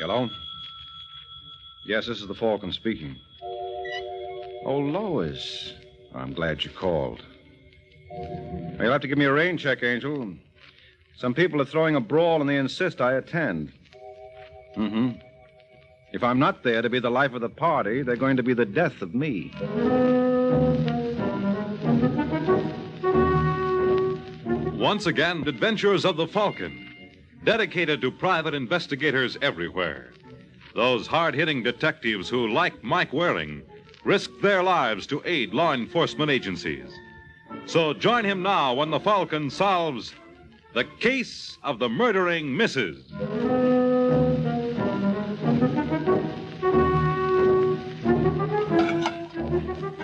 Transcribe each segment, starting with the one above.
Hello? Yes, this is the Falcon speaking. Oh, Lois. I'm glad you called. You'll have to give me a rain check, Angel. Some people are throwing a brawl and they insist I attend. Mm-hmm. If I'm not there to be the life of the party, they're going to be the death of me. Once again, Adventures of the Falcon, dedicated to private investigators everywhere. Those hard-hitting detectives who, like Mike Waring, risked their lives to aid law enforcement agencies. So join him now when the Falcon solves the case of the murdering Mrs.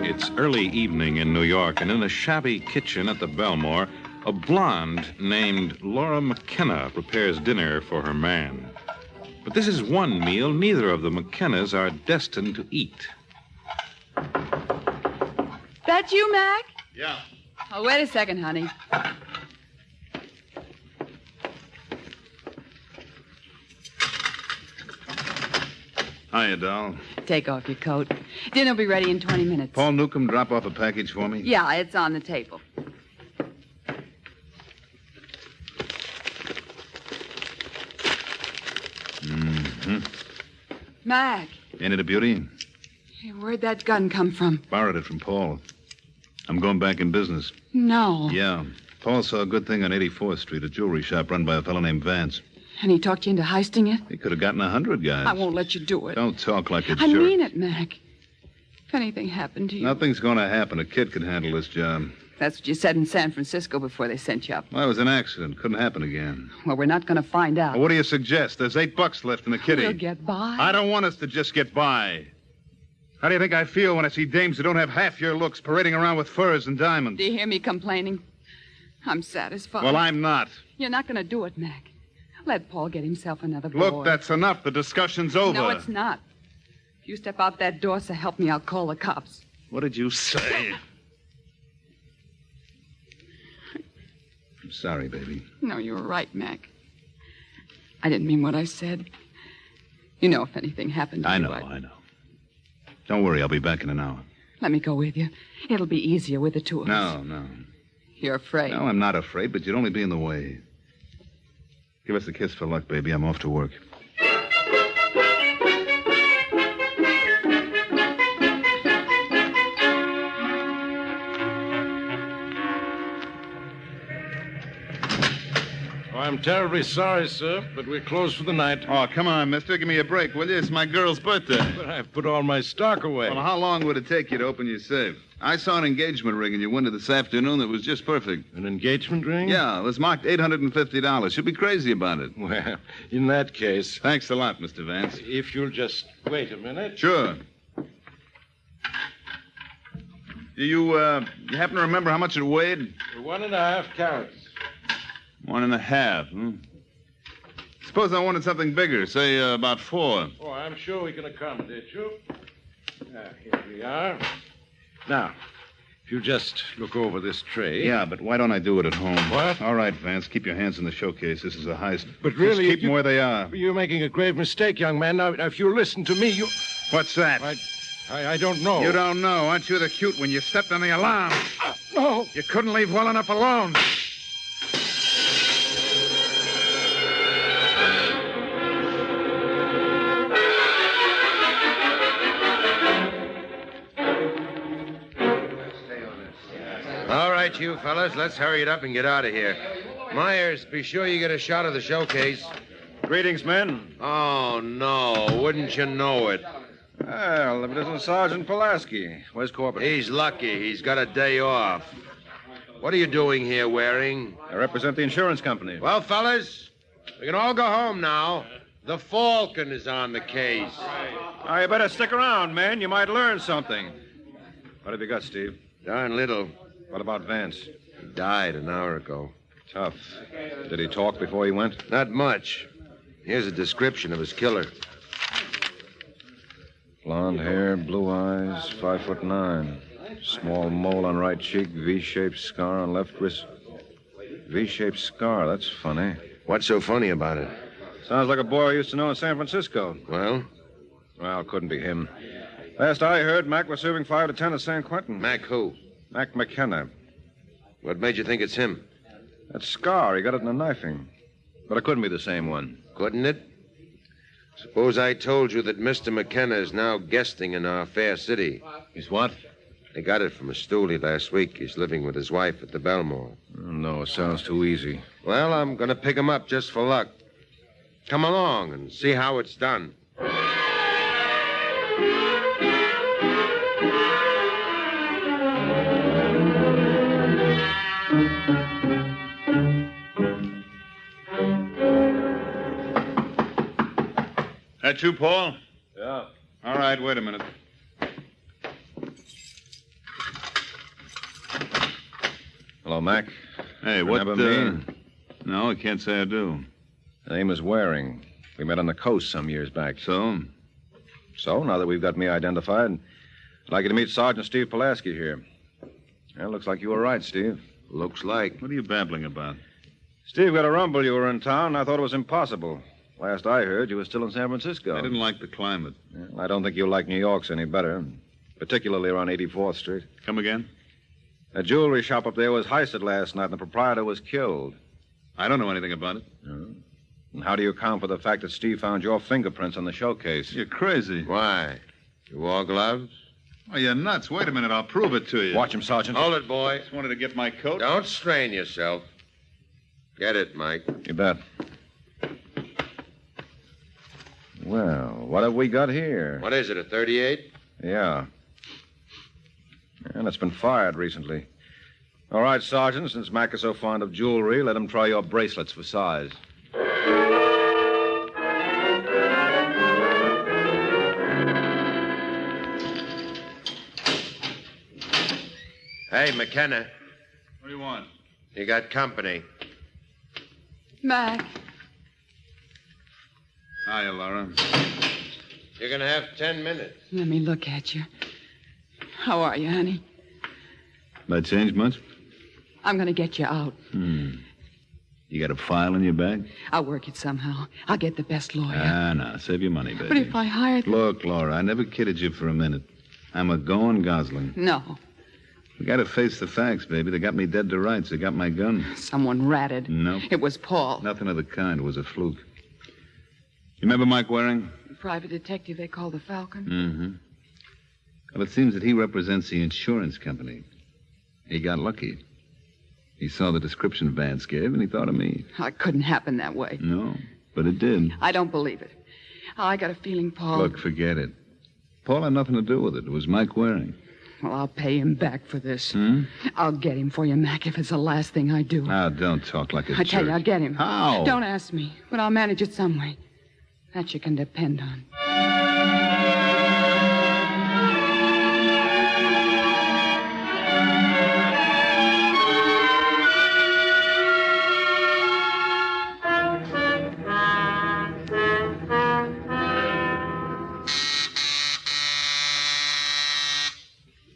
It's early evening in New York, and in a shabby kitchen at the Belmore, a blonde named Laura McKenna prepares dinner for her man. But this is one meal neither of the McKennas are destined to eat. That you, Mac? Yeah. Oh, wait a second, honey. Hiya, doll. Take off your coat. Dinner'll be ready in 20 minutes. Paul Newcomb, drop off a package for me? Yeah, it's on the table. Mm-hmm. Mac, Ain't it a beauty? hey, where'd that gun come from? Borrowed it from Paul. I'm going back in business. No. Yeah. Paul saw a good thing on 84th Street, a jewelry shop run by a fellow named Vance. And he talked you into heisting it? He could have gotten 100 guys. I won't let you do it. Don't talk like a jerk. I mean it, Mac. If anything happened to you... Nothing's going to happen. A kid can handle this job. That's what you said in San Francisco before they sent you up. Well, it was an accident. Couldn't happen again. Well, we're not going to find out. Well, what do you suggest? There's $8 left in the kitty. We'll get by. I don't want us to just get by. How do you think I feel when I see dames who don't have half your looks parading around with furs and diamonds? Do you hear me complaining? I'm satisfied. Well, I'm not. You're not going to do it, Mac. Let Paul get himself another boy. Look, that's enough. The discussion's over. No, it's not. If you step out that door, so help me, I'll call the cops. What did you say? I'm sorry, baby. No, you were right, Mac. I didn't mean what I said. You know, if anything happened to I you, know. Don't worry, I'll be back in an hour. Let me go with you. It'll be easier with the two of us. No. You're afraid. No, I'm not afraid, but you'd only be in the way. Give us a kiss for luck, baby. I'm off to work. I'm terribly sorry, sir, but we're closed for the night. Oh, come on, mister. Give me a break, will you? It's my girl's birthday. But I've put all my stock away. Well, how long would it take you to open your safe? I saw an engagement ring in your window this afternoon that was just perfect. An engagement ring? Yeah, it was marked $850. You'll be crazy about it. Well, in that case... Thanks a lot, Mr. Vance. If you'll just wait a minute. Sure. Do you happen to remember how much it weighed? 1.5 carats. 1.5, Suppose I wanted something bigger, say about 4. Oh, I'm sure we can accommodate you. Here we are. Now, if you just look over this tray. Yeah, but why don't I do it at home? What? All right, Vance, keep your hands in the showcase. This is a heist. But really... Just keep them where they are. You're making a grave mistake, young man. Now, if you listen to me, you... What's that? I don't know. You don't know. Aren't you the cute when you stepped on the alarm? No. You couldn't leave well enough alone. All right, you fellas, let's hurry it up and get out of here. Myers, be sure you get a shot of the showcase. Greetings, men. Oh, no. Wouldn't you know it? Well, if it isn't Sergeant Pulaski. Where's Corbett? He's lucky. He's got a day off. What are you doing here, Waring? I represent the insurance company. Well, fellas, we can all go home now. The Falcon is on the case. You better stick around, man. You might learn something. What have you got, Steve? Darn little. What about Vance? He died an hour ago. Tough. Did he talk before he went? Not much. Here's a description of his killer. Blonde hair, blue eyes, 5'9". Small mole on right cheek, V-shaped scar on left wrist. V-shaped scar, that's funny. What's so funny about it? Sounds like a boy I used to know in San Francisco. Well, Well, couldn't be him. Last I heard, Mac was serving 5 to 10 at San Quentin. Mac who? Mac McKenna. What made you think it's him? That scar, he got it in a knifing. But it couldn't be the same one. Couldn't it? Suppose I told you that Mr. McKenna is now guesting in our fair city. He's what? They got it from a stoolie last week. He's living with his wife at the Belmore. Oh, no, it sounds too easy. Well, I'm going to pick him up just for luck. Come along and see how it's done. That you, Paul? Yeah. All right, wait a minute. Hello, Mac. Hey, what, Remember me? No, I can't say I do. The name is Waring. We met on the coast some years back. So? So, now that we've got me identified, I'd like you to meet Sergeant Steve Pulaski here. Well, looks like you were right, Steve. Looks like. What are you babbling about? Steve got a rumble you were in town, and I thought it was impossible. Last I heard, you were still in San Francisco. I didn't like the climate. Well, I don't think you'll like New York's any better, particularly around 84th Street. Come again? A jewelry shop up there was heisted last night, and the proprietor was killed. I don't know anything about it. And how do you account for the fact that Steve found your fingerprints on the showcase? You're crazy. Why? You wore gloves? Oh, you're nuts. Wait a minute. I'll prove it to you. Watch him, Sergeant. Hold it, boy. Just wanted to get my coat. Don't strain yourself. Get it, Mike. You bet. Well, what have we got here? What is it, a 38? Yeah. And it's been fired recently. All right, Sergeant, since Mac is so fond of jewelry, let him try your bracelets for size. Hey, McKenna, What do you want? you got company. Mac. Hiya, Laura. You're going to have 10 minutes. Let me look at you. How are you, honey? That changed much? I'm going to get you out. You got a file in your bag? I'll work it somehow. I'll get the best lawyer. No. Save your money, baby. But if I hired... Look, Laura, I never kidded you for a minute. I'm a going gosling. No. We got to face the facts, baby. They got me dead to rights. They got my gun. Someone ratted. No. It was Paul. Nothing of the kind. It was a fluke. You remember Mike Waring? Private detective they call the Falcon. Mm-hmm. Well, it seems that he represents the insurance company. He got lucky. He saw the description Vance gave, and he thought of me. Oh, it couldn't happen that way. No, but it did. I don't believe it. I got a feeling Paul... Look, forget it. Paul had nothing to do with it. It was Mike Waring. Well, I'll pay him back for this. Hmm? I'll get him for you, Mac, if it's the last thing I do. Now, don't talk like a I tell you, jerk. I'll get him. How? Don't ask me, but I'll manage it some way. That you can depend on.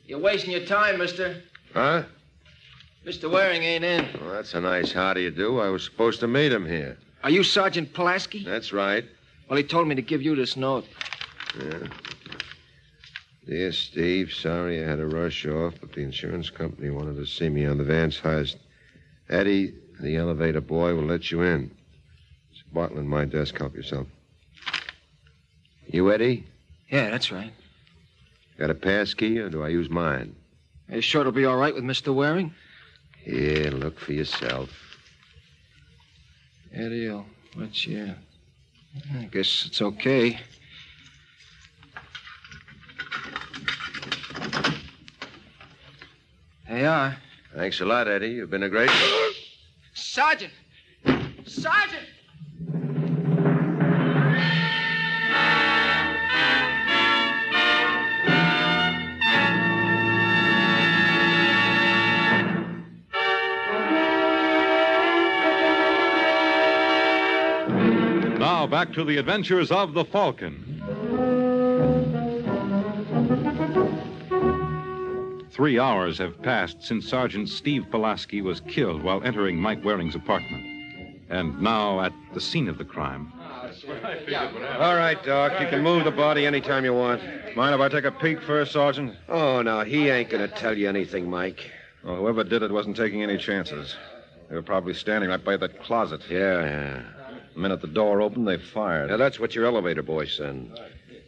You're wasting your time, mister. Huh? Mr. Waring ain't in. Well, that's a nice how do you do. I was supposed to meet him here. Are you Sergeant Pulaski? That's right. Well, he told me to give you this note. Yeah. Dear Steve, sorry I had to rush off, but the insurance company wanted to see me on the Vance heist. Eddie, the elevator boy, will let you in. It's a bottle in my desk. Help yourself. You Eddie? Yeah, that's right. Got a pass key, or do I use mine? Are you sure it'll be all right with Mr. Waring? Yeah, look for yourself. Eddie, I'll let you in. I guess it's okay. There you are. Thanks a lot, Eddie. You've been a great... Sergeant! Sergeant! Now back to the adventures of the Falcon. 3 hours have passed since Sergeant Steve Pulaski was killed while entering Mike Waring's apartment. And now, at the scene of the crime, That's what I figured would happen. All right, Doc. You can move the body anytime you want. Mind if I take a peek first, Sergeant? Oh, no, he ain't going to tell you anything, Mike. Well, whoever did it wasn't taking any chances. They were probably standing right by that closet. Yeah. The minute the door opened, they fired. Now, that's what your elevator boy said.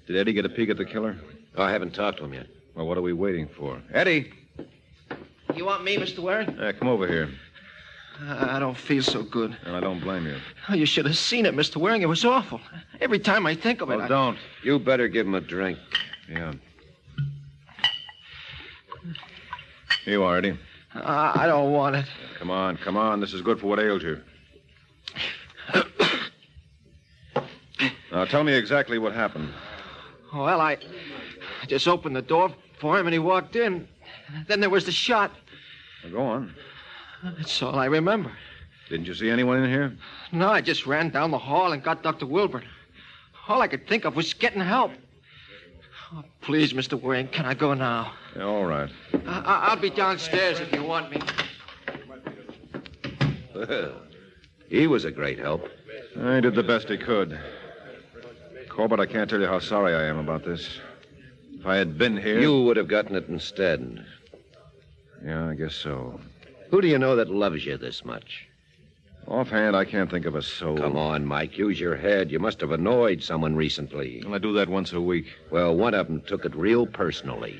Did Eddie get a peek at the killer? Oh, I haven't talked to him yet. Well, what are we waiting for? Eddie! You want me, Mr. Waring? Come over here. I don't feel so good. And I don't blame you. Oh, you should have seen it, Mr. Waring. It was awful. Every time I think of it, Oh, don't. You better give him a drink. Yeah. Here you are, Eddie. I don't want it. Come on. This is good for what ails you. Now, tell me exactly what happened. Well, I just opened the door for him and he walked in. Then there was the shot. Well, go on. That's all I remember. Didn't you see anyone in here? No, I just ran down the hall and got Dr. Wilburn. All I could think of was getting help. Oh, please, Mr. Waring, can I go now? Yeah, all right. I'll be downstairs if you want me. Well, he was a great help. He did the best he could. Corbett, I can't tell you how sorry I am about this. If I had been here... You would have gotten it instead. Yeah, I guess so. Who do you know that loves you this much? Offhand, I can't think of a soul. Come on, Mike. Use your head. You must have annoyed someone recently. Well, I do that once a week. Well, one of them took it real personally.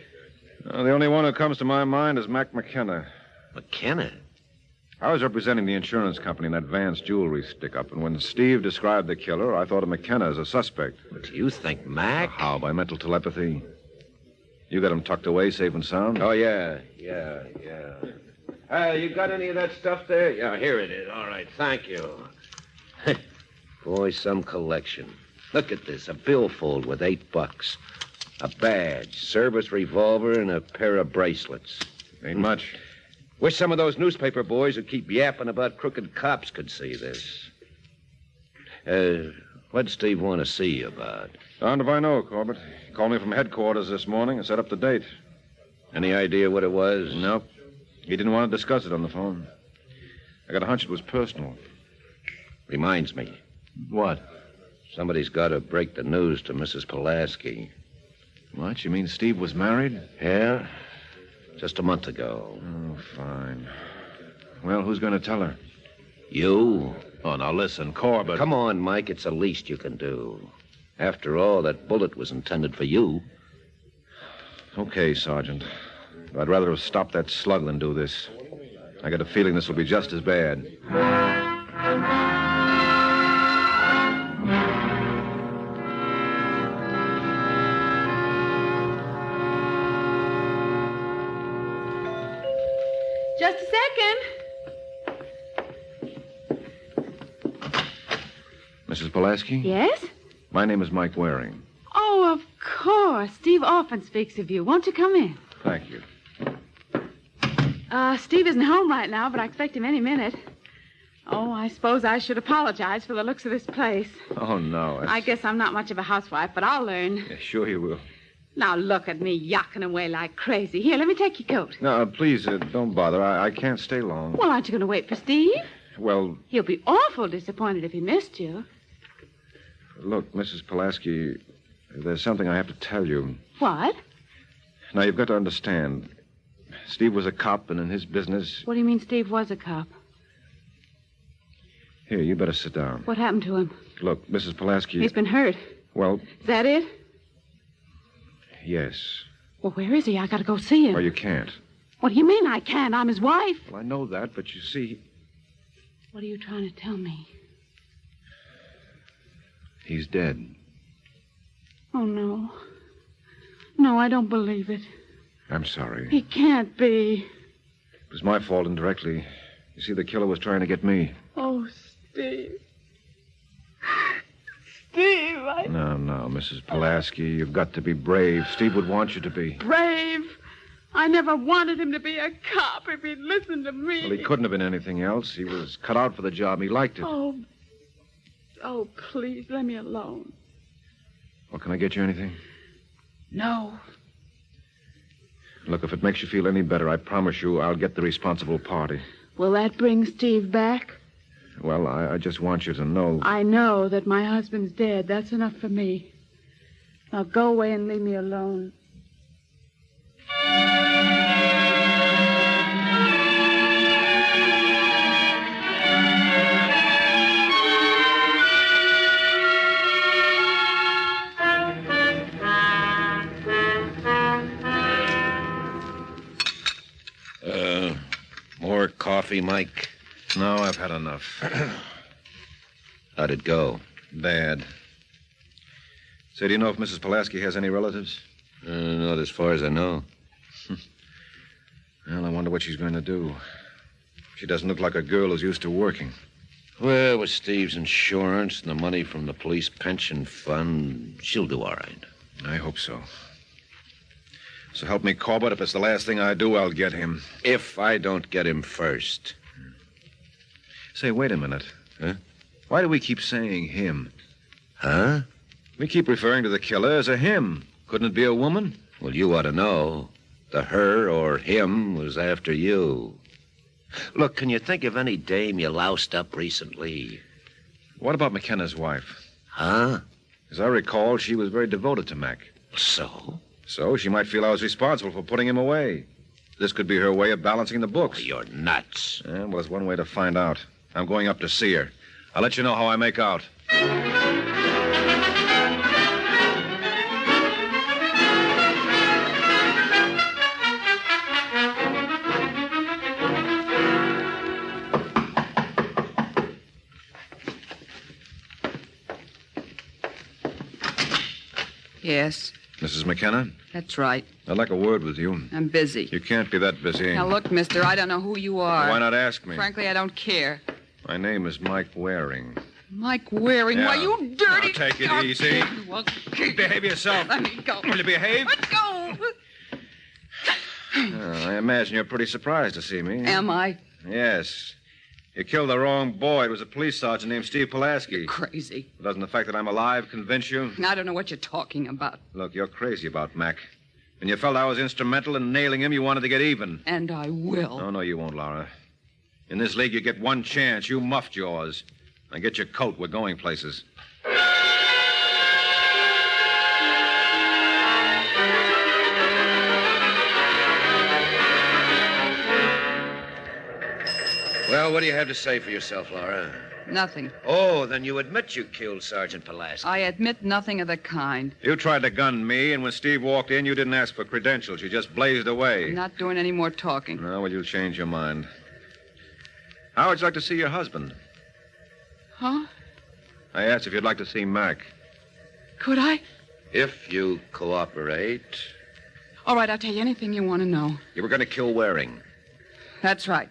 The only one who comes to my mind is Mac McKenna. McKenna? I was representing the insurance company in that Vance jewelry stick-up, and when Steve described the killer, I thought of McKenna as a suspect. Do you think Mac? How? By mental telepathy? You got him tucked away, safe and sound? Oh, yeah. You got any of that stuff there? Yeah, here it is. All right, thank you. Boy, some collection. Look at this, a billfold with $8. A badge, service revolver, and a pair of bracelets. Ain't much. Wish some of those newspaper boys who keep yapping about crooked cops could see this. What'd Steve want to see you about? Darned if I know, Corbett. He called me from headquarters this morning and set up the date. Any idea what it was? Nope. He didn't want to discuss it on the phone. I got a hunch it was personal. Reminds me. What? Somebody's got to break the news to Mrs. Pulaski. What? You mean Steve was married? Yeah? Just a month ago. Oh, fine. Well, who's going to tell her? You? Oh, now listen, Corbett. Come on, Mike. It's the least you can do. After all, that bullet was intended for you. Okay, Sergeant. I'd rather have stopped that slug than do this. I got a feeling this will be just as bad. Just a second. Mrs. Pulaski? Yes? My name is Mike Waring. Oh, of course. Steve often speaks of you. Won't you come in? Thank you. Steve isn't home right now, but I expect him any minute. Oh, I suppose I should apologize for the looks of this place. Oh, no. I guess I'm not much of a housewife, but I'll learn. Yeah, sure you will. Now, look at me yakking away like crazy. Here, let me take your coat. No, please, don't bother. I can't stay long. Well, aren't you going to wait for Steve? Well, He'll be awful disappointed if he missed you. look, Mrs. Pulaski, there's something I have to tell you. What? Now, you've got to understand. Steve was a cop, and in his business... What do you mean Steve was a cop? Here, you better sit down. What happened to him? Look, Mrs. Pulaski... He's been hurt. Well, Is that it? yes. Well, where is he? I got to go see him. Well, you can't. What do you mean I can't? I'm his wife. Well, I know that, but you see, What are you trying to tell me? he's dead. Oh, no. No, I don't believe it. I'm sorry. He can't be. It was my fault indirectly. You see, the killer was trying to get me. Oh, Steve. Steve, No, Mrs. Pulaski, you've got to be brave. Steve would want you to be. Brave. I never wanted him to be a cop if he'd listened to me. Well, he couldn't have been anything else. He was cut out for the job. He liked it. Oh, please, let me alone. Well, can I get you anything? No. Look, if it makes you feel any better, I promise you I'll get the responsible party. Will that bring Steve back? Well, I just want you to know. I know that my husband's dead. That's enough for me. Now go away and leave me alone. More coffee, Mike? No, I've had enough. How'd it go? Bad. Say, do you know if Mrs. Pulaski has any relatives? Not as far as I know. Well, I wonder what she's going to do. She doesn't look like a girl who's used to working. Well, with Steve's insurance and the money from the police pension fund, she'll do all right. I hope so. So help me, Corbett. If it's the last thing I do, I'll get him. If I don't get him first. Say, wait a minute. Huh? Why do we keep saying him? Huh? We keep referring to the killer as a him. Couldn't it be a woman? Well, you ought to know. The her or him was after you. Look, can you think of any dame you loused up recently? What about McKenna's wife? Huh? As I recall, she was very devoted to Mac. So? So she might feel I was responsible for putting him away. This could be her way of balancing the books. Oh, you're nuts. Well, there's one way to find out. I'm going up to see her. I'll let you know how I make out. Yes, Mrs. McKenna, that's right. I'd like a word with you. I'm busy. You can't be that busy. Now, look, mister, I don't know who you are. Why not ask me? Frankly, I don't care. My name is Mike Waring. Mike Waring, Yeah. why, you dirty... Now, take it easy. Behave yourself. Let me go. Will you behave? Let go. I imagine you're pretty surprised to see me. Am I? Yes. You killed the wrong boy. It was a police sergeant named Steve Pulaski. Crazy. Doesn't the fact that I'm alive convince you? I don't know what you're talking about. Look, you're crazy about Mac. When you felt I was instrumental in nailing him, you wanted to get even. And I will. No, you won't, Laura. In this league, you get one chance. You muffed yours. Now get your coat. We're going places. Well, what do you have to say for yourself, Laura? Nothing. Oh, then you admit you killed Sergeant Pulaski. I admit nothing of the kind. You tried to gun me, and when Steve walked in, you didn't ask for credentials. You just blazed away. I'm not doing any more talking. No, well, you'll change your mind. How would you like to see your husband? Huh? I asked if you'd like to see Mac. Could I? If you cooperate. All right, I'll tell you anything you want to know. You were going to kill Waring. That's right.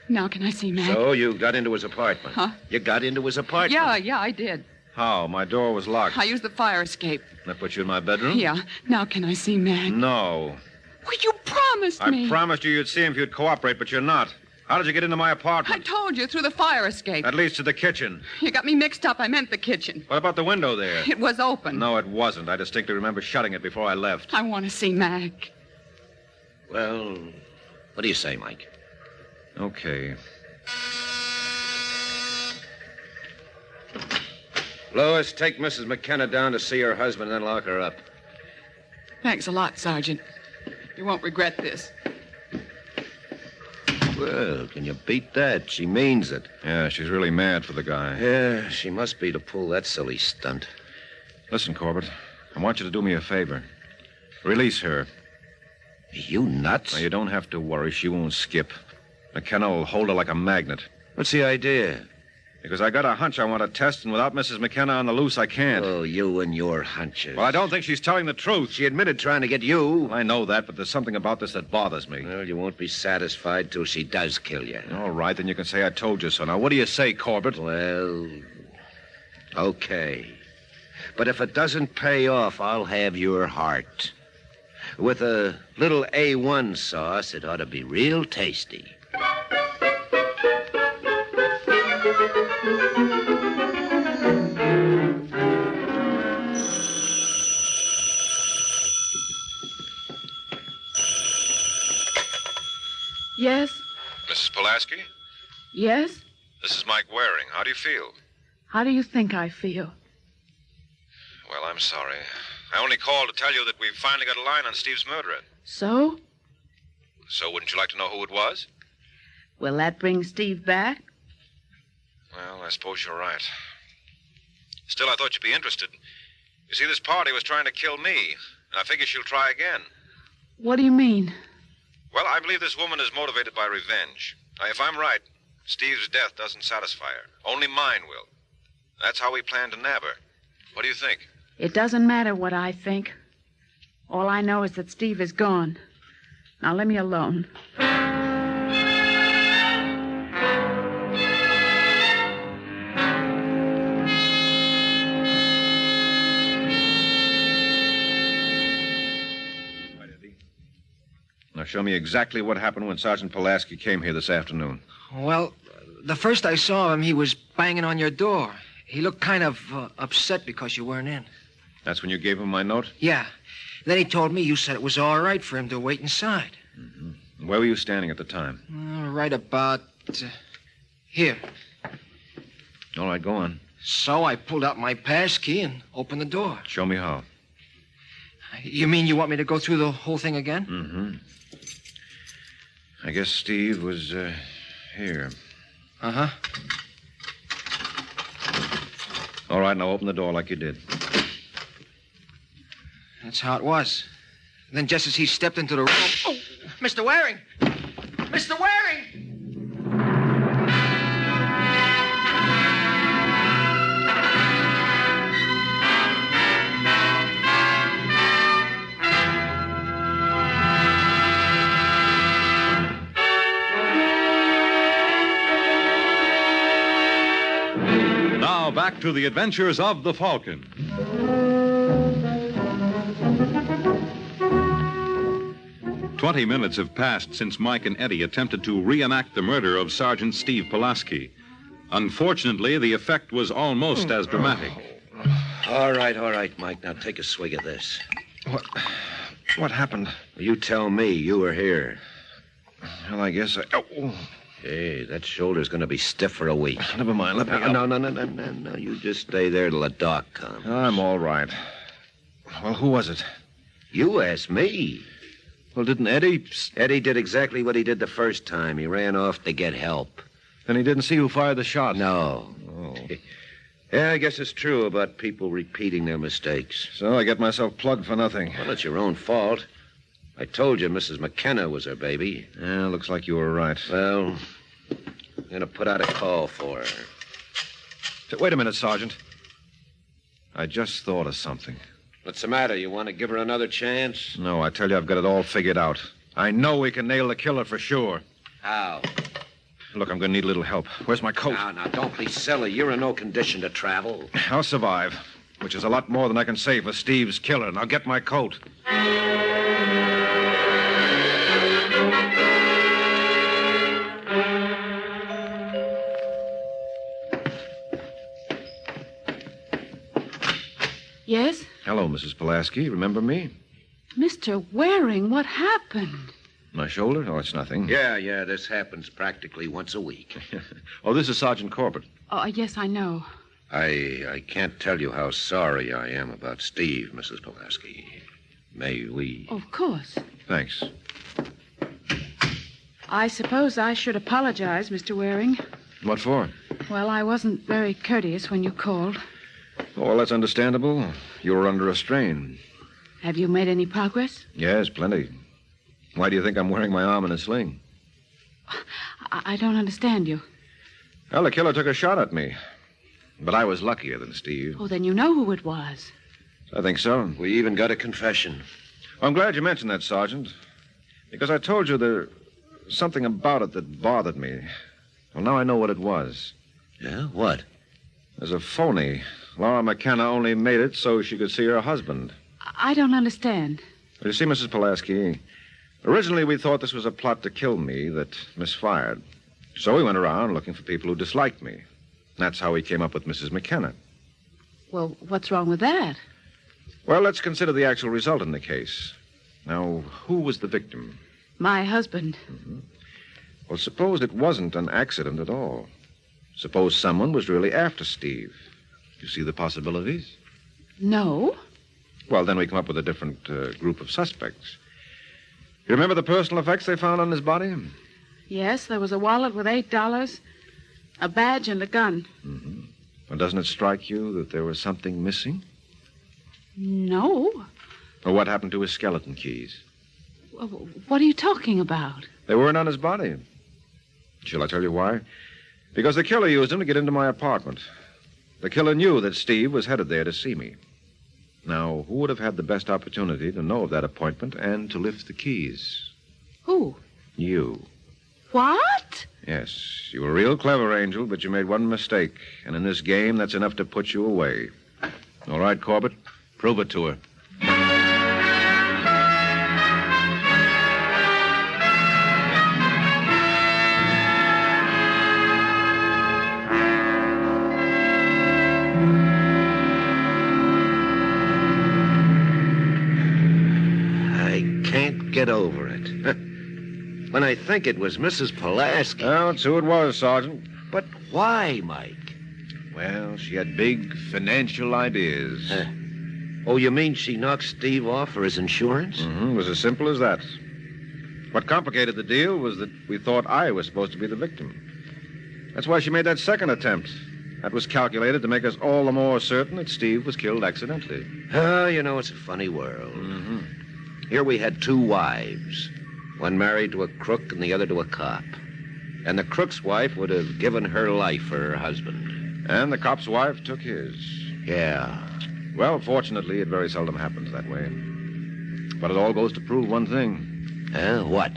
Now, can I see Mac? So you got into his apartment. Huh? You got into his apartment. Yeah, I did. How? My door was locked. I used the fire escape. That put you in my bedroom? Yeah. Now, can I see Mac? No. Well, you promised me. I promised you you'd see him if you'd cooperate, but you're not. How did you get into my I apartment? told you, through the fire escape. That leads to the kitchen. You got me mixed up. I meant the kitchen. What about the window there? It was open. No, it wasn't. I distinctly remember shutting it before I left. I want to see Mac. Well, what do you say, Mike? Okay. Lois, take Mrs. McKenna down to see her husband and then lock her up. Thanks a lot, Sergeant. You won't regret this. Well, can you beat that? She means it. Yeah, she's really mad for the guy. Yeah, she must be to pull that silly stunt. Listen, Corbett, I want you to do me a favor. Release her. You nuts? Now, you don't have to worry. She won't skip. McKenna will hold her like a magnet. What's the idea? Because I got a hunch I want to test, and without Mrs. McKenna on the loose, I can't. Oh, you and your hunches. Well, I don't think she's telling the truth. She admitted trying to get you. I know that, but there's something about this that bothers me. Well, you won't be satisfied till she does kill you. All right, then you can say I told you so. Now, what do you say, Corbett? Well, okay. But if it doesn't pay off, I'll have your heart. With a little A1 sauce, it ought to be real tasty. Yes? Mrs. Pulaski? Yes? This is Mike Waring. How do you feel? How do you think I feel? Well, I'm sorry. I only called to tell you that we've finally got a line on Steve's murderer. So? So wouldn't you like to know who it was? Will that bring Steve back? Well, I suppose you're right. Still, I thought you'd be interested. You see, this party was trying to kill me, and I figure she'll try again. What do you mean? Well, I believe this woman is motivated by revenge. Now, if I'm right, Steve's death doesn't satisfy her. Only mine will. That's how we plan to nab her. What do you think? It doesn't matter what I think. All I know is that Steve is gone. Now, let me alone. Now, show me exactly what happened when Sergeant Pulaski came here this afternoon. Well, the first I saw him, he was banging on your door. He looked kind of upset because you weren't in. That's when you gave him my note? Yeah. Then he told me you said it was all right for him to wait inside. Mm-hmm. Where were you standing at the time? Right about here. All right, go on. So I pulled out my pass key and opened the door. Show me how. You mean you want me to go through the whole thing again? Mm-hmm. I guess Steve was here. Uh-huh. All right, now open the door like you did. That's how it was. Then just as he stepped into the room... Oh, Mr. Waring! Mr. Waring! Now back to the adventures of the Falcon. "20 minutes have passed since Mike and Eddie attempted to reenact the murder of Sergeant Steve Pulaski. Unfortunately, the effect was almost as dramatic. All right, Mike. Now take a swig of this. What happened? You tell me. You were here. Well, I guess I... Oh, Hey, that shoulder's going to be stiff for a week. never mind. Let me up. No. You just stay there till the doc comes. I'm all right. Well, who was it? You asked me. Well, didn't Eddie... Eddie did exactly what he did the first time. He ran off to get help. Then he didn't see who fired the shot? No. Oh. Yeah, I guess it's true about people repeating their mistakes. So I get myself plugged for nothing. Well, it's your own fault. I told you Mrs. McKenna was her baby. Yeah, looks like you were right. Well, I'm going to put out a call for her. Wait a minute, Sergeant. I just thought of something. What's the matter? You want to give her another chance? No, I tell you, I've got it all figured out. I know we can nail the killer for sure. How? Look, I'm going to need a little help. Where's my coat? Now, don't be silly. You're in no condition to travel. I'll survive, which is a lot more than I can say for Steve's killer. Now get my coat. Yes? Hello, Mrs. Pulaski. Remember me? Mr. Waring, what happened? My shoulder? Oh, it's nothing. Yeah, this happens practically once a week. Oh, this is Sergeant Corbett. Oh, yes, I know. I can't tell you how sorry I am about Steve, Mrs. Pulaski. May we... Of course. Thanks. I suppose I should apologize, Mr. Waring. What for? Well, I wasn't very courteous when you called. Oh, well, that's understandable. You were under a strain. Have you made any progress? Yes, plenty. Why do you think I'm wearing my arm in a sling? I don't understand you. Well, the killer took a shot at me. But I was luckier than Steve. Oh, then you know who it was. I think so. We even got a confession. Well, I'm glad you mentioned that, Sergeant. Because I told you there's something about it that bothered me. Well, now I know what it was. Yeah? What? There's a phony. Laura McKenna only made it so she could see her husband. I don't understand. Well, you see, Mrs. Pulaski, originally we thought this was a plot to kill me that misfired. So we went around looking for people who disliked me. That's how we came up with Mrs. McKenna. Well, what's wrong with that? Well, let's consider the actual result in the case. Now, who was the victim? My husband. Well, suppose it wasn't an accident at all. Suppose someone was really after Steve. You see the possibilities? No. Well, then we come up with a different group of suspects. You remember the personal effects they found on his body? Yes, there was a wallet with $8, a badge, and a gun. Mm-hmm. Well, doesn't it strike you that there was something missing? No. Or what happened to his skeleton keys? What are you talking about? They weren't on his body. Shall I tell you why? Because the killer used them to get into my apartment. The killer knew that Steve was headed there to see me. Now, who would have had the best opportunity to know of that appointment and to lift the keys? Who? You. What? Yes, you were real clever, Angel, but you made one mistake. And in this game, that's enough to put you away. All right, Corbett? Prove it to her. Get over it. When I think it was Mrs. Pulaski. Oh, it's who it was, Sergeant. But why, Mike? Well, she had big financial ideas. Oh, you mean she knocked Steve off for his insurance? Mm-hmm. It was as simple as that. What complicated the deal was that we thought I was supposed to be the victim. That's why she made that second attempt. That was calculated to make us all the more certain that Steve was killed accidentally. Oh, you know, it's a funny world. Mm-hmm. Here we had two wives, one married to a crook and the other to a cop. And the crook's wife would have given her life for her husband. And the cop's wife took his. Yeah. Well, fortunately, it very seldom happens that way. But it all goes to prove one thing. What?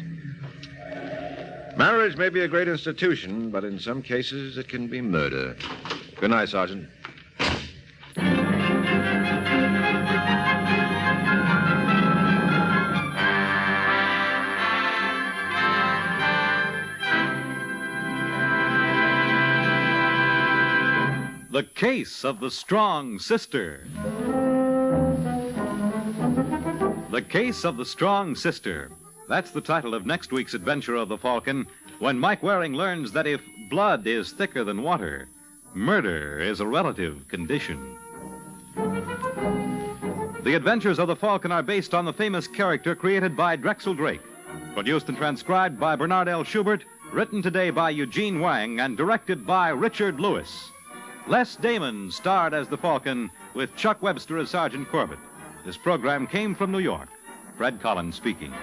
Marriage may be a great institution, but in some cases it can be murder. Good night, Sergeant. The Case of the Strong Sister. The Case of the Strong Sister. That's the title of next week's adventure of the Falcon, when Mike Waring learns that if blood is thicker than water, murder is a relative condition. The adventures of the Falcon are based on the famous character created by Drexel Drake, produced and transcribed by Bernard L. Schubert, written today by Eugene Wang, and directed by Richard Lewis. Les Damon starred as the Falcon, with Chuck Webster as Sergeant Corbett. This program came from New York. Fred Collins speaking.